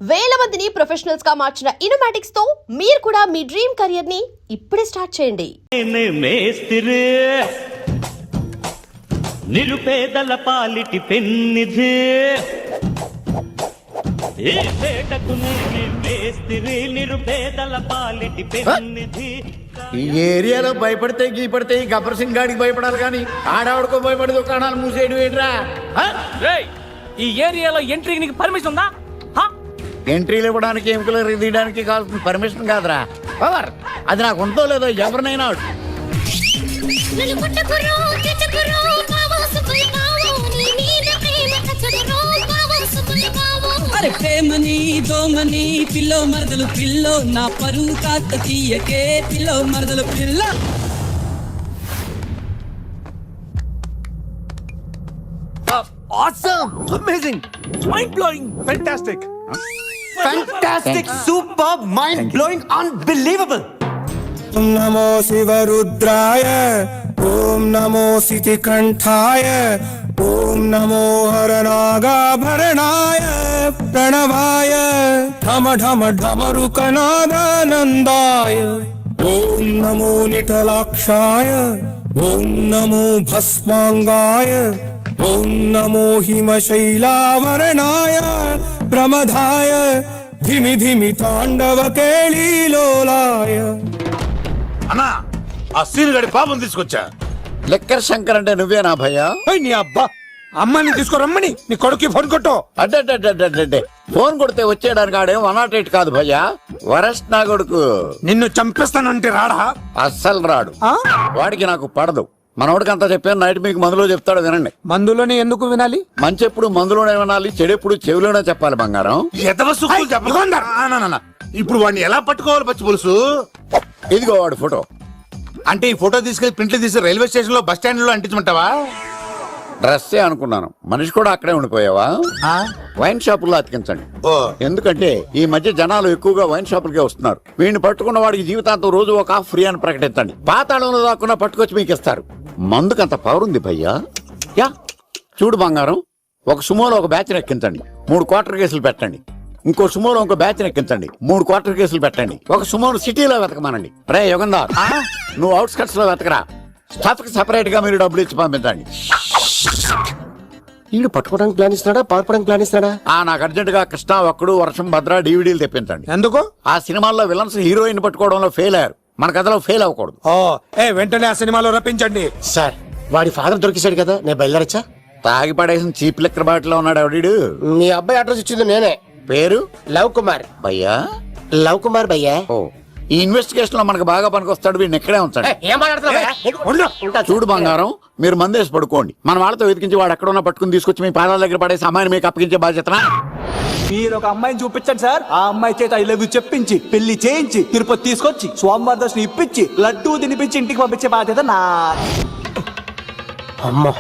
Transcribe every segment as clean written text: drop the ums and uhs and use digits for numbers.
వేల మందిని ప్రొఫెషనల్స్ గా మార్చిన ఇనోమాటిక్స్ తో మీరు కూడా మీ డ్రీమ్ కెరియర్ ని ఇప్పుడే స్టార్ట్ చేయండి. నిరుపేదల పాలిటి పెన్నిధి నిరుపేదల పాలిటి పెన్నిధి. ఈ ఏరియాలో భయపడితే గీపడితే ఈ గబ్బర్ సింగ్ గాడికి భయపడాలి కానీ ఆడవాడికో భయపడి దుకాణాలు మూసేయడం ఏంట్రా? ఈ ఏరియాలో ఎంట్రీకి నీకు పర్మిషన్ ఉందా? ఎంట్రీలు ఇవ్వడానికి ఎముకలు తీయడానికి కావాల్సిన పర్మిషన్ కాదురా, పవర్. అది నాకు ఉందో లేదో ఎవరినైనా ప్రేమని దోమని పిల్లో మరదలు పిల్లో నా పరువు కాత తీయకే పిల్లో మరదలు పిల్ల. Awesome! Amazing! Mind-blowing! Fantastic! Fantastic! Superb! Mind-blowing! Unbelievable! नमो शिवरुद्राय ओम नमो सितिकंठाय ओम नमो हरनागाभरणाय प्रणवाय ढम ढम ढमरुकनादानन्दाय ओम नमो निटलाक्षाय ओम नमो भस्मांगाय ओम नमो हिमशैलावरणाय प्रमदाय धिमि धिमि तांडव केलीलोलाय. అన్నా ఆ సీన్ గడి పాపం తీసుకొచ్చా. లెక్కర్ శంకర్ అంటే నువ్వేనా భయ్యా? నీ అబ్బా అమ్మని తీసుకురమ్మని నీ కొడుకు ఫోన్ కొట్టు. అడ్డే ఫోన్ కొడితే వచ్చేయడానికి ఆడే 108 కాదు భయ్యా, వరస్ట్ నా కొడుకు. నిన్ను చంపేస్తానంటే రాడా? అస్సలు రాడు, వాడికి నాకు పడదు. మనోడికి అంతా చెప్పాను, నైట్ మీకు మందులో చెప్తాడు వినండి. మందులోనే ఎందుకు వినాలి? మంచి ఎప్పుడు మందులోనే వినాలి, చెడు ఎప్పుడు చెవిలోనే చెప్పాలి బంగారం. ఇప్పుడు వాడిని ఎలా పట్టుకోవాలి పచ్చి పులుసు? ఇదిగో వాడు ఫోటో. అంటే ఈ ఫోటో తీసుకెళ్లి ప్రింట్లు తీసి రైల్వే స్టేషన్ లో బస్ స్టాండ్ లో అంటించమంటావా? డ్రెస్సే అనుకున్నాను, మనిషి కూడా అక్కడే ఉండిపోయావా? వైన్ షాపుల్లో అతికించండి. ఎందుకంటే ఈ మధ్య జనాలు ఎక్కువగా వైన్ షాపులకే వస్తున్నారు. వీడిని పట్టుకున్న వాడికి జీవితాంతం రోజు ఒక ఆఫ్ ఫ్రీ అని ప్రకటించండి. పాతాళంలో దాక్కున్నా పట్టుకొచ్చి మీకు ఇస్తారు. మందుకంత పవర్ ఉంది భయ్యా. యా చూడు బంగారం, ఒక సుమోలో ఒక బ్యాచ్ ఎక్కించండి, 3 క్వార్టర్ కేసులు పెట్టండి. ఇంకో సుమోలో ఇంకో బ్యాచ్ ఎక్కించండి, 3 క్వార్టర్ కేసులు పెట్టండి. ఒక సుమోను సిటీలో వెతకమానండి. రే యుగంధర్, నువ్వు అవుట్స్కట్స్ లో వెతకరా. స్టాఫ్ కి సెపరేట్ గా మీరు డబ్బులు ఇచ్చి పంపించండి. వీడు పట్టుకోవడానికి ప్లాన్ ఇస్తున్నాడా, పారిపోవడానికి ప్లాన్ ఇస్తున్నాడా? నాకు అర్జెంట్ గా కృష్ణ, ఒక్కడు, వర్షం, భద్ర డివిడీలు తెప్పించండి. ఎందుకు? ఆ సినిమాల్లో విలన్స్ హీరోయిన్ పట్టుకోవడంలో ఫెయిల్ అయ్యారు, మన కథలో ఫెయిల్ అవ్వకూడదు. వెంటనే ఆ సినిమాలో రప్పించండి. సార్ వాడి ఫాదర్ దొరికేశాడు కదా, నేను బయలుదేరచ్చా? తాగి పడేసిన చీప్ లెక్కర్ బాటిలో ఉన్నాడు ఎవడీడు. మీ అబ్బాయి అడ్రస్ ఇచ్చింది నేనే. పేరు లవ్ కుమార్ భయ్యా. లవ్ కుమార్ భయ్యా. ఈ ఇన్వెస్టిగేషన్ లో మనకు బాగా పనికొస్తాడు, వీడిని ఎక్కడే ఉంచండి. చూడు బంగారం, మీరు మందేసి పడుకోండి. మన వాళ్ళతో వెతికించి వాడు ఎక్కడ ఉన్నా పట్టుకుని తీసుకొచ్చి మీ పాదాల దగ్గర పడేసి అమ్మాయిని మీకు అప్పగించే బాధ్యత. మీరు ఒక అమ్మాయిని చూపించండి సార్. ఆ అమ్మాయి చేత ఐ లవ్ యూ చెప్పించి పెళ్లి చేయించి తిరుపతి తీసుకొచ్చి స్వామివారి దర్శనం ఇప్పించి లడ్డూ తినిపించి ఇంటికి పంపించే బాధ్యత నా. అమ్మా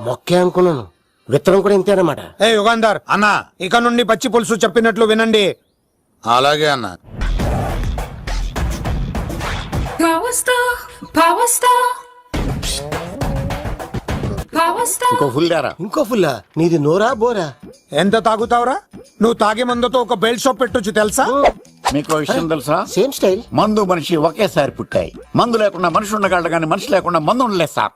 మొక్కే అనుకున్నాను, విత్తనం కూడా ఇంతేనమాట. యుగంధర్ అన్నా, ఇక నుండి పచ్చి పులుసు చెప్పినట్లు వినండి. అలాగే అన్నా. ఇంకో ఫుల్ దారా. ఇంకో ఫుల్లా? నీది నోరా బోరా? ఎంత తాగుతావురా? నువ్వు తాగే మందుతో ఒక బెల్ట్ షాప్ పెట్టొచ్చు తెలుసా? మీకు విషయం తెలుసా? Same style. మందు మనిషి ఒకేసారి పుట్టాయి. మందు లేకుండా మనిషి ఉండగలడు కానీ మనిషి లేకుండా మందు ఉండలేదు సార్.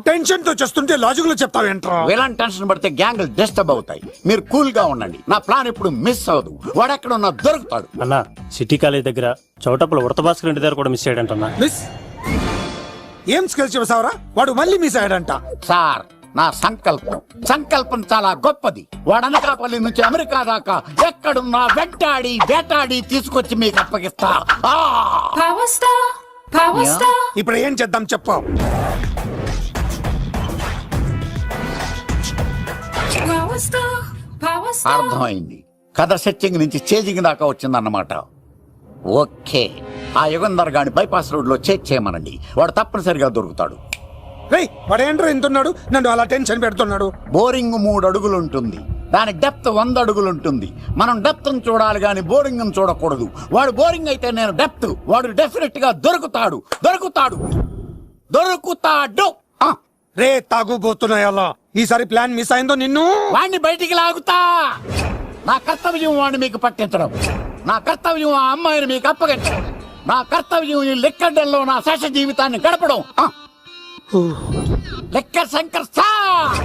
టెన్షన్ తో చేస్తుంటే లాజిక్ లో చెప్తావేంట్రా? ఎలాంటి టెన్షన్ పడితే గ్యాంగులు డిస్టర్బ్ అవుతాయి. మీరు కూల్ గా ఉండండి, నా ప్లాన్ ఇప్పుడు మిస్ అవ్వదు. వాడెక్కడ ఉన్నా దొరుకుతాడు. అన్నా సిటీ కాలేజ్ దగ్గర చౌటప్పుల ఉడత భాస్కర్ ఇంటి దగ్గర కూడా మిస్ అయ్యాడంటన్నా. మిస్ ఏం స్కిల్స్ చేసావరా? వాడు మళ్ళీ మిస్ అయ్యాడంట. సార్ నా సంకల్పం చాలా గొప్పది. వాడు అనకాపల్లి నుంచి అమెరికా దాకా ఎక్కడున్నా వెంటాడి వేటాడి తీసుకొచ్చి మీకు అప్పగిస్తా. ఇప్పుడు ఏం చేద్దాం చెప్పు. అర్థమైంది, కథ సెట్టింగ్ నుంచి చేజింగ్ దాకా వచ్చిందన్నమాట. ఓకే, ఆ యుగంధర్ గాని బైపాస్ రోడ్ లో చెక్ చేయమనండి, వాడు తప్పనిసరిగా దొరుకుతాడు. వాడేంట్రా ఇంతున్నాడు, నన్ను అలా టెన్షన్ పెడుతున్నాడు. బోరింగ్ 3 అడుగులు ఉంటుంది, దాని డెప్త్ 100 అడుగులు ఉంటుంది. మనం డెప్త్ చూడాలి గాని బోరింగ్ చూడకూడదు. వాడు బోరింగ్ అయితే నేను డెప్త్. వాడు డెఫినెట్ గా దొరుకుతాడు. రే తాగుబోతున్నాయల్లా, ఈసారి ప్లాన్ మిస్ అయిందో నిన్ను వాడిని బయటికి లాగుతా. నా కర్తవ్యం వాడిని మీకు పట్టించడం, నా కర్తవ్యం ఆ అమ్మాయిని మీకు అప్పగించడం, నా కర్తవ్యం ఈ లెక్కడ్డల్లో నా శేష జీవితాన్ని గడపడం. లెక్క శంకర్ సార్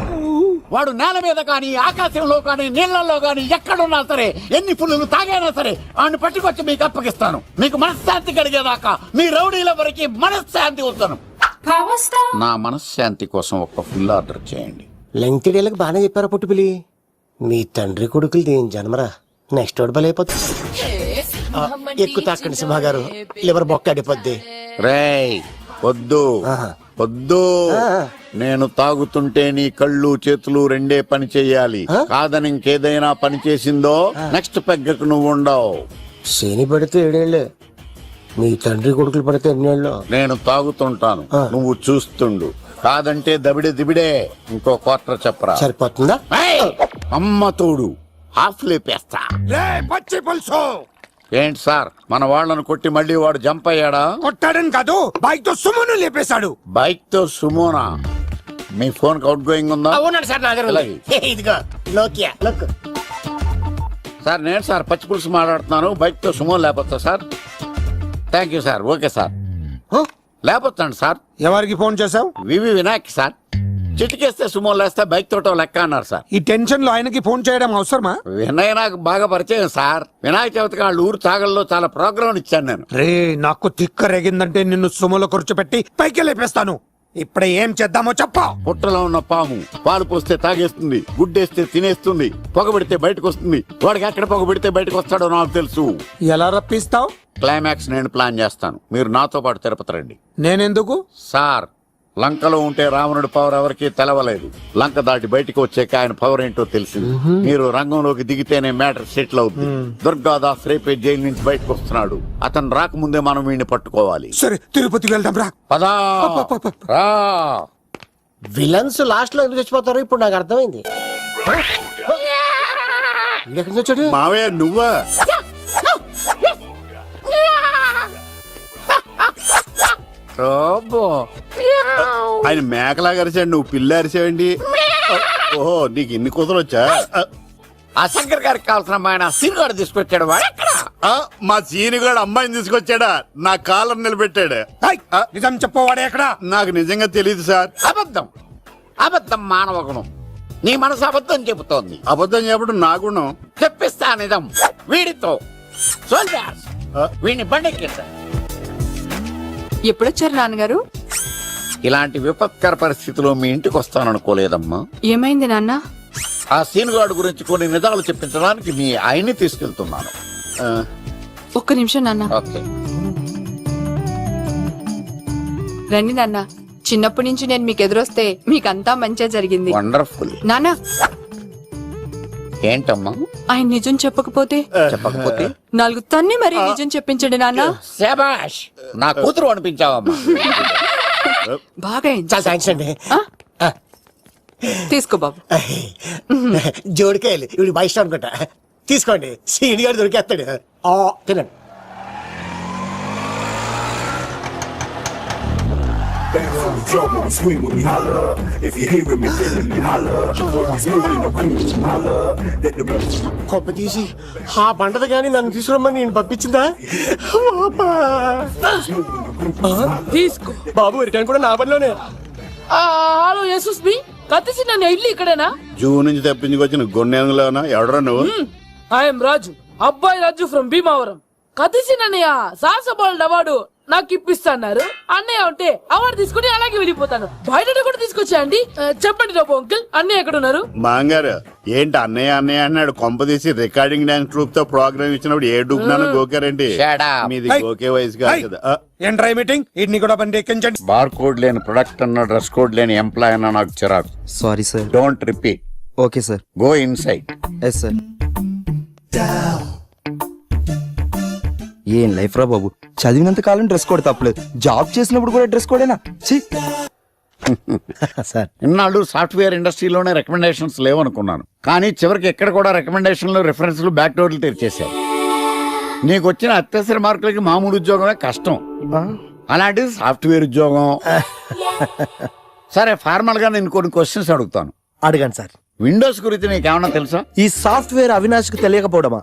వాడు నేల మీద కానీ ఆకాశంలో కానీ నీళ్లలో కానీ ఎక్కడున్నా సరే, ఎన్ని పుల్లులు తాగైనా సరే వాడిని పట్టుకొచ్చి మీకు అప్పగిస్తాను. మీకు మనశ్శాంతి కలిగేదాకా మీ రౌడీల వరకు మనశ్శాంతి వస్తాను. నా మనశ్శాంతి కోసం ఒక ఫుల్ ఆర్డర్ చేయండి. లెంగ్త్ డేలకు బాగానే చెప్పారా పుట్టుపిలి. మీ తండ్రి కొడుకులు దేని జన్మరా, నెక్స్ట్ ఓడి బలైపోతుంది. ఎక్కువ తాకండి సింహ గారు, లివర్ బొక్క అడిపోద్ది. రేయ్ వద్దు వద్దు, నేను తాగుతుంటే నీ కళ్ళు చేతులు రెండే పని చెయ్యాలి. కాదని ఇంకేదైనా పని చేసిందో నెక్స్ట్ పెగ్గకు నువ్వు ఉండవు. శని పడితే 7 ఏళ్ళే, మీ తండ్రి కొడుకులు పడితే 8 ఏళ్ళు. నేను తాగుతుంటాను, నువ్వు చూస్తుండు. కాదంటే దబిడే దిబిడే. ఇంకో క్వార్టర్ చెప్పరా. సరిపోతుందా? ఏయ్! అమ్మ తోడు హాఫ్ లేపేస్తా. పచ్చి పులుసు ఏంటి సార్, మన వాళ్ళను కొట్టి మళ్ళీ వాడు జంప్ అయ్యాడా? కొట్టాడని కాదు, బైక్ తో సుమ్మును లేపేశాడు. బైక్ తో సుమోనా? మీ ఫోన్ అవుట్ గోయింగ్ ఉందా? అవునండి సార్, నా దగ్గర ఉంది. ఇదిగో నోకియా లుక్. సార్ నేను సార్ పచ్చి పులుసు మాట్లాడుతున్నాను. బైక్ తో సుమో లేకపోతా sir? Thank you sir. Okay sir, లేకపోతాను సార్. ఎవరికి ఫోన్ చేసావు? వివి వినాయక్ సార్. చిటికేస్తే సుమో లేస్తే బైక్ తోటో లెక్క అన్నారు సార్. ఈ టెన్షన్ లో ఆయనకి ఫోన్ చేయడం అవసరమా? వినయ్ నాకు బాగా పరిచయం సార్. వినాయక చవితికి వాళ్ళ ఊరు చాగల్లో చాలా ప్రోగ్రాం ఇచ్చాను నేను. రే నాకు తిక్క రేగిందంటే నిన్ను సుమలో కూర్చోపెట్టి పైకి లేపేస్తాను. ఇప్పుడే ఏం చేద్దామో చెప్పా. పుట్టలో ఉన్న పాము పాలు పోస్తే తాగేస్తుంది, గుడ్డేస్తే తినేస్తుంది, పొగబెడితే బయటకు వస్తుంది. వాడికి ఎక్కడ పొగబెడితే బయటకు వస్తాడో నాకు తెలుసు. ఎలా రప్పిస్తావు? క్లైమాక్స్ నేను ప్లాన్ చేస్తాను, మీరు నాతో పాటు తిరుపతి రండి. నేనెందుకు? సార్ లంకలో ఉంటే రావణుడి పవర్ ఎవరికి తెలవలేదు. లంక దాటి బయటికి వచ్చాక ఆయన పవర్ ఏంటో తెలిసింది. మీరు రంగంలోకి దిగితేనే మ్యాటర్ సెటిల్ అవుతుంది. దుర్గాదాస్ రేపే జైలు నుంచి బయటకు వస్తున్నాడు. అతను రాకముందే మనం వీడిని పట్టుకోవాలి. సరే తిరుపతికి వెళ్దాం రా. పదా రా. విలన్స్ లాస్ట్ లో ఎందుకు చచ్చిపోతారు ఇప్పుడు నాకు అర్థమైంది. ఎక్కడి నుంచి వచ్చాడు? మావయ్య నువ్వా? ఆయన మేకలాగా అరిచాడు, నువ్వు పిల్ల అరిచావండి. ఓహో నీకు ఇన్ని కూతురు వచ్చా? ఆ శంకర్ గారికి కావాల్సిన అమ్మాయి సీనుగాడు తీసుకొచ్చాడు. వాడెక్కడ? మా సీనుగాడు అమ్మాయిని తీసుకొచ్చాడా? నా కాలం నిలబెట్టాడు. నిజం చెప్పవాడే ఎక్కడ? నాకు నిజంగా తెలియదు సార్. అబద్ధం అబద్ధం మానవ గుణం. నీ మనసు అబద్ధం చెబుతోంది. అబద్ధం చెప్పడం నా గుణం. చెప్పిస్తా నిజం వీడితో. సోల్జర్స్ వీడిని బండెక్కిస్తా. ఎప్పుడొచ్చారు నాన్నగారు? ఇలాంటి విపత్కర పరిస్థితిలో మీ ఇంటికి వస్తాననుకోలేదమ్మా. ఏమైంది నాన్న? ఆ సీనుగాడు గురించి కొన్ని నిజాలు చెప్పించడానికి మీ ఆయన్ని తీసుకెళ్తున్నాను. ఒక్క నిమిషం నాన్న. ఓకే రండి నాన్న. చిన్నప్పటి నుంచి నేను మీకు ఎదురొస్తే మీకంతా మంచిగా జరిగింది. వండర్ఫుల్. నాన్న ఏంటమ్మా? ఆయన నిజం చెప్పకపోతే చెప్పకపోతే 4 తన్ని మరి నిజం చెప్పించండి నాన్న. శభాష్, నా కూతురు అనిపించావమ్మా. బాగా అయింది. చాలా థ్యాంక్స్ అండి. తీసుకో బాబు. జోడికాయలు ఇవి బాగా ఇష్టం అనుకుంటా. తీసుకోండి, సీని గారు దొరికేస్తాడు. తినండి. కొప్ప తీసి ఆ పంటది కానీ నన్ను తీసుకురమ్మని నేను పంపించిందా? తీసుకో బాబు రిటర్న్ కూడా నా పనిలోనే. హలో యేసుస్ బి కత్తిసి నన్ను ఇల్లు ఇక్కడేనా? జూ నుంచి తప్పించుకొచ్చిన గొన్నెలోనా? ఎవడరా నువ్వు? ఐఎమ్ రాజు, అబ్బాయి రాజు ఫ్రమ్ భీమావరం. కత్తిసి నన్నయ్య సాహసబాల్ అవార్డు నాకు ఇప్పిస్తాన్నారు. అన్నయ్య ఉంటే అవార్డు తీసుకుని అలాగే వెళ్ళిపోతాను. బయట కూడా తీసుకొచ్చా అండి. చెప్పండి రాబు అంకుల్, అన్నయ్య ఎక్కడ ఉన్నారు? మాంగారు ఏంటి అన్నయ్య అన్నయ్య అన్నాడు? కొంప తీసి రికార్డింగ్ డాన్స్ ట్రూప్ తో ప్రోగ్రామ్ ఇచ్చినప్పుడు ఏ డూబ్నాను గోకారండి. మీది గోకే వయసు కాదు కదా. ఏంట్రై మీటింగ్? ఇడ్ని కూడా బండి ఎక్కించండి. బార్ కోడ్ లేని ప్రొడక్ట్ అన్న, డ్రెస్ కోడ్ లేని ఎంప్లాయ్ అన్న నాకు చిరాకు. Sorry sir. Don't repeat. Okay sir. Go inside. Yes sir. ఏం లైఫ్ రా బాబు, చదివినంత కాలం డ్రెస్ కోడ్ తప్పలేదు, జాబ్ చేసినప్పుడు కూడా డ్రెస్ కోడేనా? సార్ ఇన్నాళ్ళు సాఫ్ట్వేర్ ఇండస్ట్రీలోనే రికమెండేషన్స్ లేవనుకున్నాను, కానీ చివరికి ఎక్కడ కూడా రికమెండేషన్లు, రిఫరెన్స్లు, బ్యాక్ డోర్లు తెరిచేశారు. నీకు వచ్చిన అత్యవసర మార్కులకి మామూలు ఉద్యోగమే కష్టం, అలాంటిది సాఫ్ట్వేర్ ఉద్యోగం. సరే ఫార్మల్ గా నేను కొన్ని క్వశ్చన్స్ అడుగుతాను. అడగండి సార్. విండోస్ గురించి నీకేమన్నా తెలుసా? ఈ సాఫ్ట్వేర్ అవినాష్కి తెలియకపోవడమా?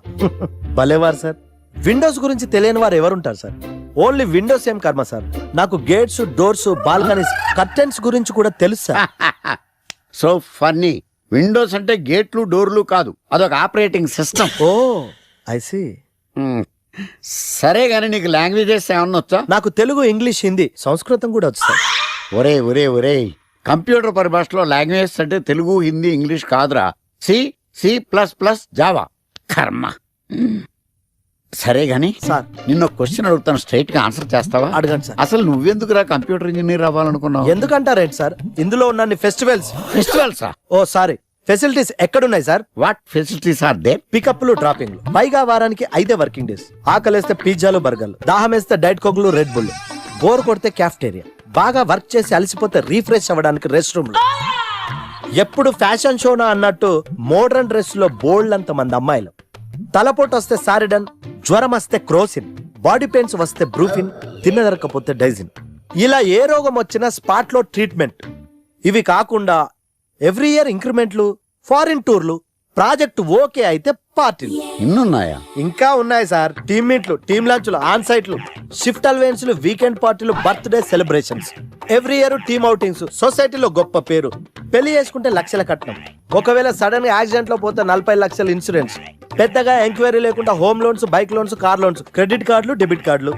భలేవారు సార్. విండోస్ గురించి తెలియని వారు ఎవరుంటారు సార్? ఓన్లీ విండోస్ ఏం కర్మ సార్, నాకు గేట్స్, డోర్స్, బాల్కనీస్, కర్టెన్స్ గురించి కూడా తెలుసు సార్. So funny. విండోస్ అంటే గేట్లు డోర్లు కాదు, అదొక operating system. Oh I see. సరే గానీ నీకు లాంగ్వేజెస్ ఏమన్నా వచ్చా? నాకు తెలుగు, ఇంగ్లీష్, హిందీ, సంస్కృతం కూడా వచ్చు సార్. ఒరే కంప్యూటర్ పరిభాషలో లాంగ్వేజెస్ అంటే తెలుగు, హిందీ, ఇంగ్లీష్ కాదురా. C++, Java. కర్మ. సరే గాని సార్ నిన్న క్వశ్చన్ అడుగుతాను, స్ట్రైట్ గా ఆన్సర్ చేస్తావా? అడగండి సార్. అసలు నువ్వెందుకురా కంప్యూటర్ ఇంజనీర్ అవ్వాలనుకున్నావు? ఎందుకంటారేంటి సార్, ఇందులో ఉన్న ఫెస్టివల్స్. ఫెస్టివల్సా? ఓ సారీ, ఫెసిలిటీస్ ఎక్కడున్నాయి sir? What facilities are they? పికప్లు, డ్రాపింగ్లు, పైగా వారానికి 5 వర్కింగ్ డేస్. ఆకలేస్తే పిజ్జాలు, బర్గర్లు, దాహం వేస్తే డైట్ కోక్లు, రెడ్ బుల్, బోర్ కొడితే క్యాఫ్టేరియా, బాగా వర్క్ చేసి అలసిపోతే రీఫ్రెష్ అవ్వడానికి రెస్ట్ రూమ్లు. ఎప్పుడు ఫ్యాషన్ షోనా అన్నట్టు మోడర్న్ డ్రెస్ లో బోల్డ్ అంత మంది అమ్మాయిలు. తలపోటు వస్తే సారిడన్, జ్వరం వస్తే క్రోసిన్, బాడీ పెయిన్స్ వస్తే బ్రూఫిన్, తిన్నదరకపోతే డైజిన్. ఇలా ఏ రోగం వచ్చినా స్పాట్ లో ట్రీట్మెంట్. ఇవి కాకుండా ఎవ్రీ ఇయర్ ఇంక్రిమెంట్లు, ఫారిన్ టూర్లు, ప్రాజెక్ట్ ఓకే అయితే పార్టీలు. ఇన్నున్నాయా? ఇంకా ఉన్నాయి సార్. టీమ్ మీట్లు, టీమ్ లంచ్లు, ఆన్ సైట్లు, షిఫ్ట్ అలవెన్స్లు, వీకెండ్ పార్టీలు, birthday celebrations, every year team outings, సొసైటీలో గొప్ప పేరు, పెళ్లి చేసుకుంటే లక్షల కట్నం, ఒకవేళ సడన్ గా యాక్సిడెంట్ లో పోతే 40 లక్షల ఇన్సూరెన్స్, పెద్దగా ఎంక్వైరీ లేకుండా home loans, bike loans, car loans, credit కార్డులు, డెబిట్ కార్డులు.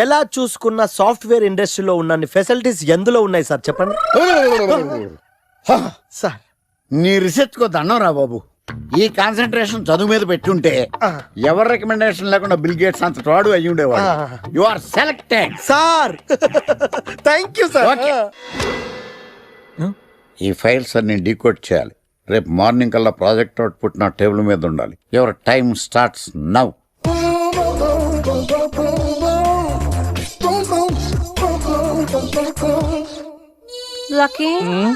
ఎలా చూసుకున్న సాఫ్ట్వేర్ ఇండస్ట్రీలో ఉన్న ఫెసిలిటీస్ ఎందులో ఉన్నాయి సార్ చెప్పండి సార్. నీ రీసెర్చ్ కో దండం రా బాబు. ఈ కాన్సన్ట్రేషన్ చదువు మీద పెట్టుంటే ఎవరి రికమెండేషన్ లేకుండా బిల్ గేట్స్ అంత వాడు అయ్యి ఉండేవాడు. You are selected sir. Thank you sir. ఈ ఫైల్స్ అన్ని డీకోడ్ చేయాలి. రేపు మార్నింగ్ కల్లా ప్రాజెక్ట్ అవుట్పుట్ నా టేబుల్ మీద ఉండాలి. Your time starts now. Lucky,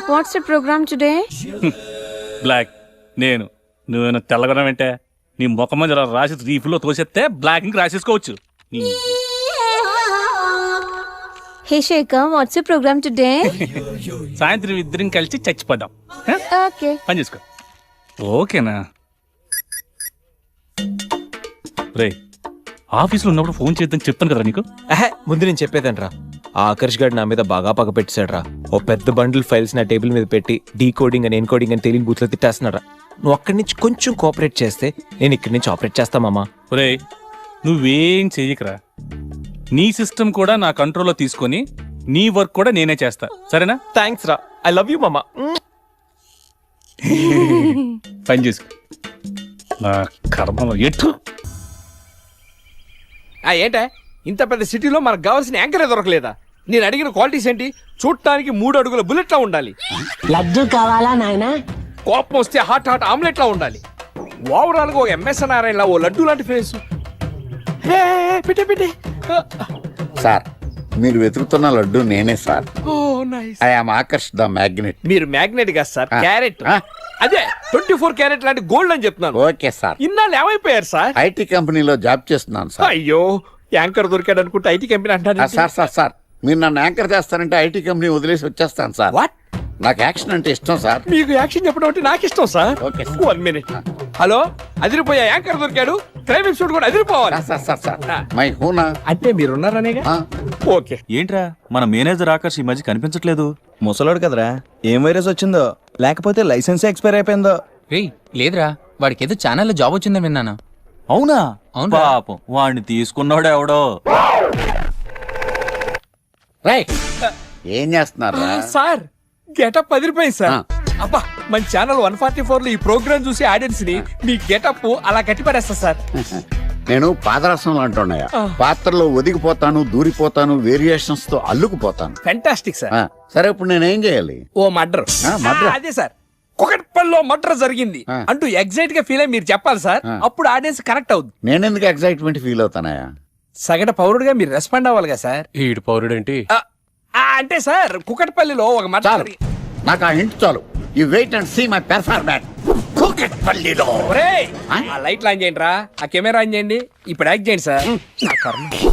what's the program today? Black. నువ్వేనా తెల్లగొన వెంటే నీ ముఖం మీద ఇలా రాసి రీఫ్లో తోసేస్తే బ్లాక్ ఇంక రాసేసుకోవచ్చు. Hey Shekhar, what's the program today? సాయంత్రం ఇద్దరం కలిసి చచ్చిపోదాం. Okay. పని చేసుకో. ఓకేనా? రే, ఆఫీస్లో ఉన్నప్పుడు ఫోన్ చేద్దాం చెప్తాను కదా నీకు. ముందు నేను చెప్పేదంట్రా, ఆ ఆకర్ష్ గారు నా మీద బాగా పగ పెట్టాడురా. ఓ పెద్ద బండిల్ ఫైల్స్ నా టేబుల్ మీద పెట్టి డీకోడింగ్ అని ఎన్కోడింగ్ అని తెలియని బూత్లో తిట్టేస్తున్నారా. నువ్వు అక్కడి నుంచి కొంచెం కోఆపరేట్ చేస్తే నేను ఇక్కడి నుంచి ఆపరేట్ చేస్తామమ్మా. రే, నువ్వేం చెయ్యకరా. నీ సిస్టమ్ కూడా నా కంట్రోల్లో తీసుకొని నీ వర్క్ కూడా నేనే చేస్తా, సరేనా? థ్యాంక్స్ రా, ఐ లవ్ యూ మామా. పని చేసుకో. నా కర్మ ఎటు. ఏంటే ఇంత పెద్ద సిటీలో మనకు కావాల్సిన యాంకరే దొరకలేదా? నేను అడిగిన క్వాలిటీస్ ఏంటి? చూడటానికి 3 అడుగుల బుల్లెట్ లా ఉండాలి, లడ్డు కావాలా నాయనా? కోపం వస్తే హాట్ ఆమ్లెట్ లా ఉండాలి, ఓవరాల్ గా ఒక ఎంఎస్ఎన్ నారాయణ ఓ లడ్డు లాంటి ఫేస్. పెట్టే సార్, మీరు వెతుకుతున్న లడ్డు నేనే sir. I am Akarsh the magnet. మీరు మ్యాగ్నెట్ కాదు సార్, క్యారెట్. అదే 24 క్యారెట్ లాంటి గోల్డ్ అని చెప్తున్నాను. Okay sir. ఇన్నాళ్ళు ఏమైపోయారు సార్? ఐటీ కంపెనీలో జాబ్ చేస్తున్నాను సార్. అయ్యో, యాంకర్ దొరికాడు అనుకుంటే ఐటీ కంపెనీ అంటాను. సార్ మీరు నన్ను యాంకర్ చేస్తారంటే ఐటీ కంపెనీ వదిలేసి వచ్చేస్తాను సార్. వాట్? నాకు యాక్షన్ అంటే ఇష్టం సార్. మీకు యాక్షన్ చెప్పడం అంటే నాకు ఇష్టం sir. Okay sir. 1 minute. Hello, అదిరిపోయా యాంకర్ దొరికాడు, క్రైమ్ ఎపిసోడ్ కూడా అదిరిపోవాలి. సార్ మై హూనా అంటే మీరున్నారనేగా. ఓకే. ఏంట్రా, మన మేనేజర్ ఆకర్ష్ ఈ మధ్య కనిపించట్లేదు. ముసలోడు కదరా, ఏం వైరస్ వచ్చిందో, లేకపోతే లైసెన్స్ ఎక్స్పైర్ అయిపోయిందో. లేదురా, వాడికి ఏదో ఛానల్లో జాబ్ వచ్చిందని విన్నాను. అవునా? అవును. పాపం వాడిని తీసుకున్నాడు ఎవడో. రైట్. ఏం చేస్తున్నారు సార్, గెటప్ అదిరిపోయింది సార్. అబ్బా, మన ఛానల్ 144 లో ఈ ప్రోగ్రామ్ చూసి ఆడియన్స్ ని మీ గెటప్ అలా కట్టి పడేస్తా సార్. నేను పాదరసం అంటున్నాయా, పాత్రలో ఒదిగిపోతాను, దూరిపోతాను, వేరియేషన్స్ తో అల్లుకుపోతాను. Fantastic sir. సరే, ఇప్పుడు నేనేం చేయాలి? ఓ మర్డర్. మర్డర్? అదే సార్, కుకట్పల్లిలో మర్డర్ జరిగింది అంటూ ఎగ్జైట్ గా ఫీల్ అయ్యి మీరు చెప్పాలి సార్. అప్పుడు ఆడియన్స్ కనెక్ట్ అవుద్ది. నేనెందుకు ఎక్సైట్మెంట్ ఫీల్ అవుతానయా? సగటు పౌరుడుగా మీరు రెస్పాండ్ అవ్వాలి కదా సార్. ఈడు పౌరుడేంటి? అంటే సార్, కుకట్పల్లిలో ఒక మర్డర్. నాకు ఆ హింట్ చాలు. You wait and see my performance. కూకట్పల్లిలో. ఆ లైట్ ఆన్ చేయండి రా, ఆ కెమెరా ఆన్ చేయండి, ఇప్పుడు యాక్ట్ చేయండి సార్.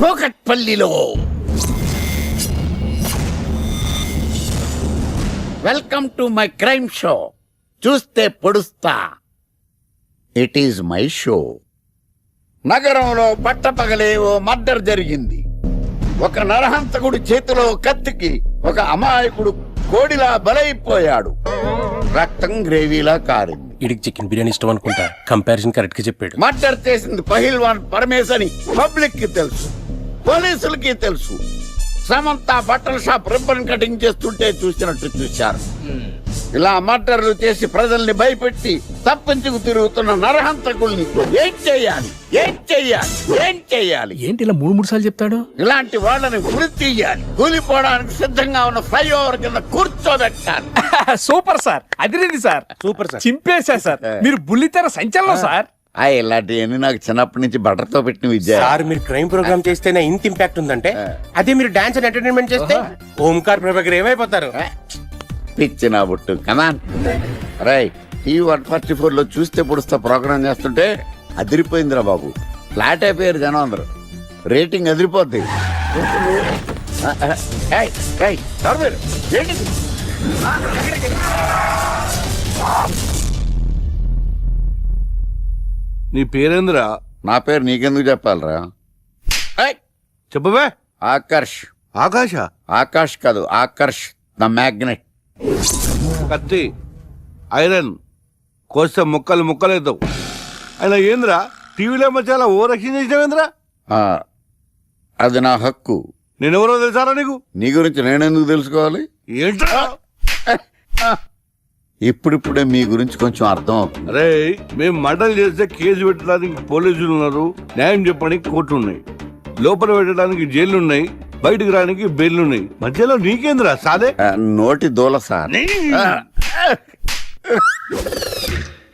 కూకట్పల్లిలో. Welcome to my crime show. చూస్తే పొడుస్తా. It is my show. నగరంలో పట్టపగలే ఓ మర్డర్ జరిగింది. ఒక నరహంతకుడు చేతిలో కత్తికి ఒక అమాయకుడు కోడిలా బలైపోయాడు. రక్తం గ్రేవీలా కారింది. ఇడికి చికెన్ బిర్యానీ ఇష్టం అనుకుంటా. కంపారిజన్ కరెక్ట్ గా చెప్పాడు. మర్డర్ చేసింది పహిల్వాన్ పరమేశ్ అని పబ్లిక్ కి తెలుసు, పోలీసులకి తెలుసు. సమంత బట్టల షాప్ రిబ్బన్ కటింగ్ చేస్తుంటే చూసినట్టు చూశారు. ఇలా మర్డర్లు చేసి ప్రజల్ని భయపెట్టి తప్పించుకు తిరుగుతున్న నరహంతకుల్ని ఏం చెయ్యాలి, ఏం చెయ్యాలి, ఏం చెయ్యాలి? ఏంటి ఇలా 3 సార్లు చెప్తాడు? ఇలాంటి వాళ్ళని గురి తీయాలి. కూలిపోవడానికి సిద్ధంగా ఉన్న ఫ్లైఓవర్ కింద కూర్చోబెట్టాలి. సూపర్ సార్, అదిరింది సార్, సూపర్ సార్, చింపేశా సార్. మీరు బుల్లితెర సంచలనం సార్. ఇలాంటివన్నీ నాకు చిన్నప్పటి నుంచి బట్టర్తో పెట్టిన విద్య. సార్ మీరు క్రైమ్ ప్రోగ్రామ్ చేస్తేనే ఇంత ఇంపాక్ట్ ఉందంటే, అదే మీరు డాన్స్ అండ్ ఎంటర్టైన్మెంట్ చేస్తే ఓంకార్ ప్రభాకర్ ఏమైపోతారు? పిచ్చిన బుట్టు కమాన్. రైట్, T144 లో చూస్తే పొడుస్తా ప్రోగ్రామ్ చేస్తుంటే అదిరిపోయిందిరా బాబు. ఫ్లాట్ అయిపోయారు జనం అందరు. రేటింగ్ అదిరిపోద్ది. నీ పేరేంద్రా? నా పేరు నీకెందుకు చెప్పాలరా? చెప్పవే. ఆకర్ష్. ఆకాశ? ఆకాష్ కాదు, ఆకర్ష్ ద మ్యాగ్నెట్. కత్తి, ఐరన్ కోస్తే ముక్కలు ముక్కలేద్దావు. అయినా ఏంద్రా టీవీలో చాలా ఓ రక్షణ చేసినావేంద్రా? అది నా హక్కు. నేనెవరో తెలుసారా నీకు? నీ గురించి నేనెందుకు తెలుసుకోవాలి? ఏంట్రా? ఇప్పుడిప్పుడే మీ గురించి కొంచెం అర్థం అవుతుంది. అరే, మేము మర్డర్ చేస్తే కేసు పెట్టడానికి పోలీసులు ఉన్నారు, న్యాయం చెప్పడానికి కోర్టు ఉన్నాయి, లోపల పెట్టడానికి జైలు ఉన్నాయి, బయటకు రావడానికి బెయిల్ ఉన్నాయి. మధ్యలో నీకేంద్రా సాదే? నోటి దూల సార్.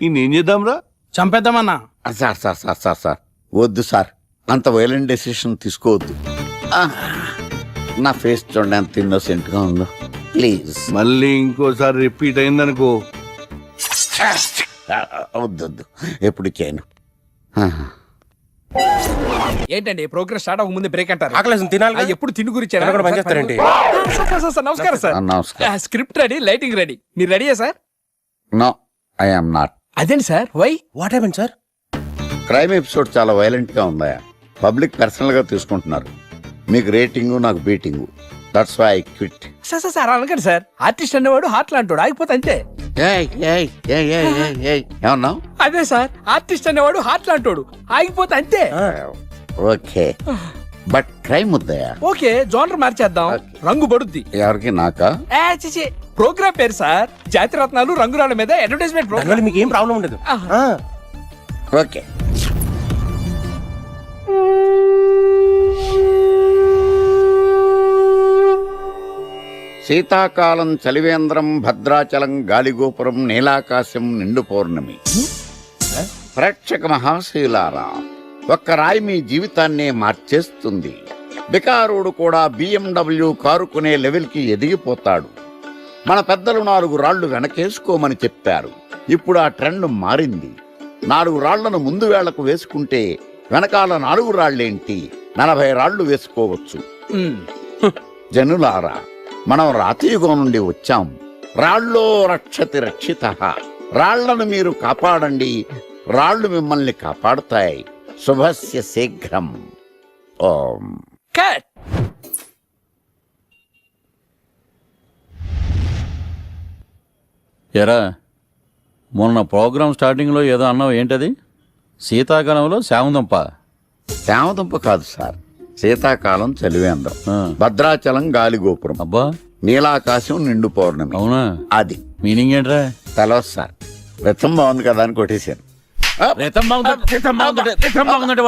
ఏం చేద్దాంరా? చంపేద్దామన్నా. Sir sir sir sir sir వద్దు సార్, అంత వైలెంట్ డెసిషన్ తీసుకోవద్దు. నా ఫేస్ చూడండి ఎంత ఇన్నోసెంట్ గా ఉందో. ప్లీజ్. మళ్ళీ ఇంకోసారి రిపీట్ అయిందనుకో. వద్దొద్దు, ఎప్పుడు చేయను. ఏంటండి ప్రోగ్రెస్ స్టార్ట్ అవ్వక ముందే బ్రేక్ అంటారు? ఆకలేసం తినాలి. ఎప్పుడు తిండి గురించి పనిచేస్తారండి. నమస్కారం సార్. నమస్కారం. Script ready, lighting ready. మీరు రెడీయా sir? No, I am not. అదేంటి sir, why? What happen sir? Crime episode చాలా వైలెంట్ గా ఉందా? పబ్లిక్ పర్సనల్ గా తీసుకుంటున్నారు. మీకు రేటింగ్, నాకు beating. That's why I quit. Sir sir sir అనకండి సార్. ఆర్టిస్ట్ అనేవాడు హార్ట్ లాంటాడు, ఆగిపోతే అంతే. ఏమన్నావు? అదే సార్, ఆర్టిస్ట్ అనేవాడు హార్ట్ లాంటాడు, ఆగిపోతే అంతే. ఓకే, బట్ క్రైమ్ వద్దయా? ఓకే, జోనర్ మార్చేద్దాం, రంగు పడుద్ది. ఎవరికి? నాకా? ప్రోగ్రామ్ పేరు సార్ జాతిరత్నాలు రంగురాళ్ళ మీద అడ్వర్టైజ్మెంట్ ప్రోగ్రామ్. మీకు ఏం ప్రాబ్లం ఉండదు. ఓకే. శీతాకాలం చలివేంద్రం, భద్రాచలం గాలిగోపురం, నీలాకాశం, నిండు పౌర్ణమి. ప్రేక్షక మహాశీలారా, ఒక్క రాయి మీ జీవితాన్నే మార్చేస్తుంది. బికారుడు కూడా BMW కారు కొనే లెవెల్కి ఎదిగిపోతాడు. మన పెద్దలు 4 రాళ్లు వెనకేసుకోమని చెప్పారు. ఇప్పుడు ఆ ట్రెండ్ మారింది. 4 రాళ్లను ముందు వేళ్లకు వేసుకుంటే వెనకాల 4 రాళ్లేంటి 40 రాళ్లు వేసుకోవచ్చు. జనులారా, మనం రాతియుగం నుండి వచ్చాం. రాళ్ళో రక్షతి రక్షితః. రాళ్లను మీరు కాపాడండి, రాళ్లు మిమ్మల్ని కాపాడుతాయి. శుభస్య శీఘ్రం. ఓం. కట్. ఎరా, మొన్న ప్రోగ్రామ్ స్టార్టింగ్లో ఏదో అన్నావు, ఏంటది? శీతాకాలంలో శామదుంప? శామదుంప కాదు సార్, శీతాకాలం చలివేంద్రం, భద్రాచలం గాలిగోపురం, అబ్బా, నీలాకాశం, నిండు పౌర్ణమి. అవునా? అది మీనింగ్ ఏంట్రా? తెలవదు సార్, రతం బాగుంది కదా అని కొట్టేశాను.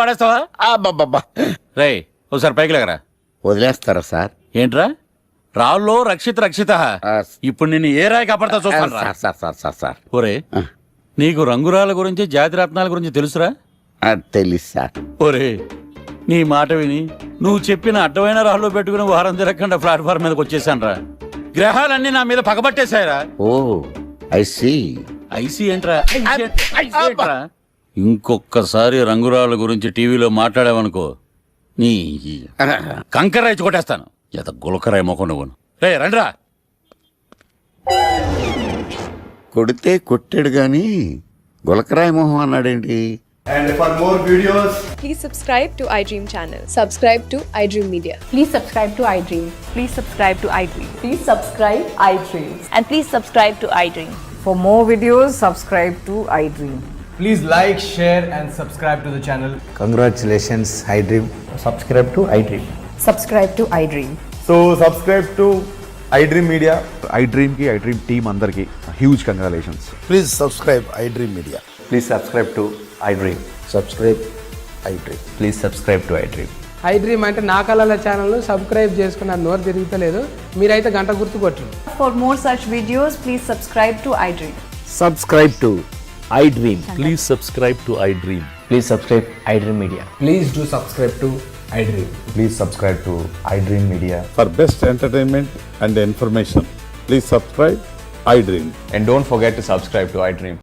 వాడేస్తావా? రే, ఒకసారి పైకి లేకరా. వదిలేస్తారా సార్? ఏంట్రా, రాళ్ళో రక్షిత. ఇప్పుడు నేను ఏ రాయి కాపాడతా చూస్తాను. సార్ ఒరే, నీకు రంగురాల గురించి, జాతి రత్నాల గురించి తెలుసురా? తెలుసు సార్. ఒరే, నీ మాట విని నువ్వు చెప్పిన అడ్డమైన రాళ్ళు పెట్టుకుని వారం తిరగకుండా ప్లాట్ఫామ్ మీదకి వచ్చేసాను రా. గ్రహాలన్నీ నా మీద పగబట్టేశాయరా. ఓ, ఐసీ ఏంట్రా? ఇంకొక్కసారి రంగురాళ్ళ గురించి టీవీలో మాట్లాడావనుకో, నీ కంకరాయి కొట్టేస్తాను. ఎంత గులకరాయి మొక్క నువ్వు. రే రండ్రా. కొడితే కొట్టాడు గాని గులకరాయి మొహం అన్నాడేంటి? Please subscribe to iDream channel. Subscribe to iDream Media. Please subscribe to iDream. Please subscribe to iDream. Please subscribe iDream. And please subscribe to iDream. For more videos, subscribe to iDream. Please like, share and subscribe to the channel. Congratulations iDream. Subscribe to iDream. Subscribe to iDream. So subscribe to iDream Media. iDream కి iDream team అందరికి huge congratulations. Please subscribe iDream Media. Please subscribe to iDream. Subscribe iDream. Please subscribe to iDream. iDream అంటే నా కళల channel subscribe చేసుకున్న నోరు తిరుగుతలేదు. మీరైతే గంట గుర్తు కొట్టండి. For more such videos, please subscribe to iDream. Subscribe to iDream. Please subscribe to iDream. Please subscribe iDream Media. Please do subscribe to iDream. Please subscribe to iDream media. For best entertainment and information please subscribe iDream. And don't forget to subscribe to iDream.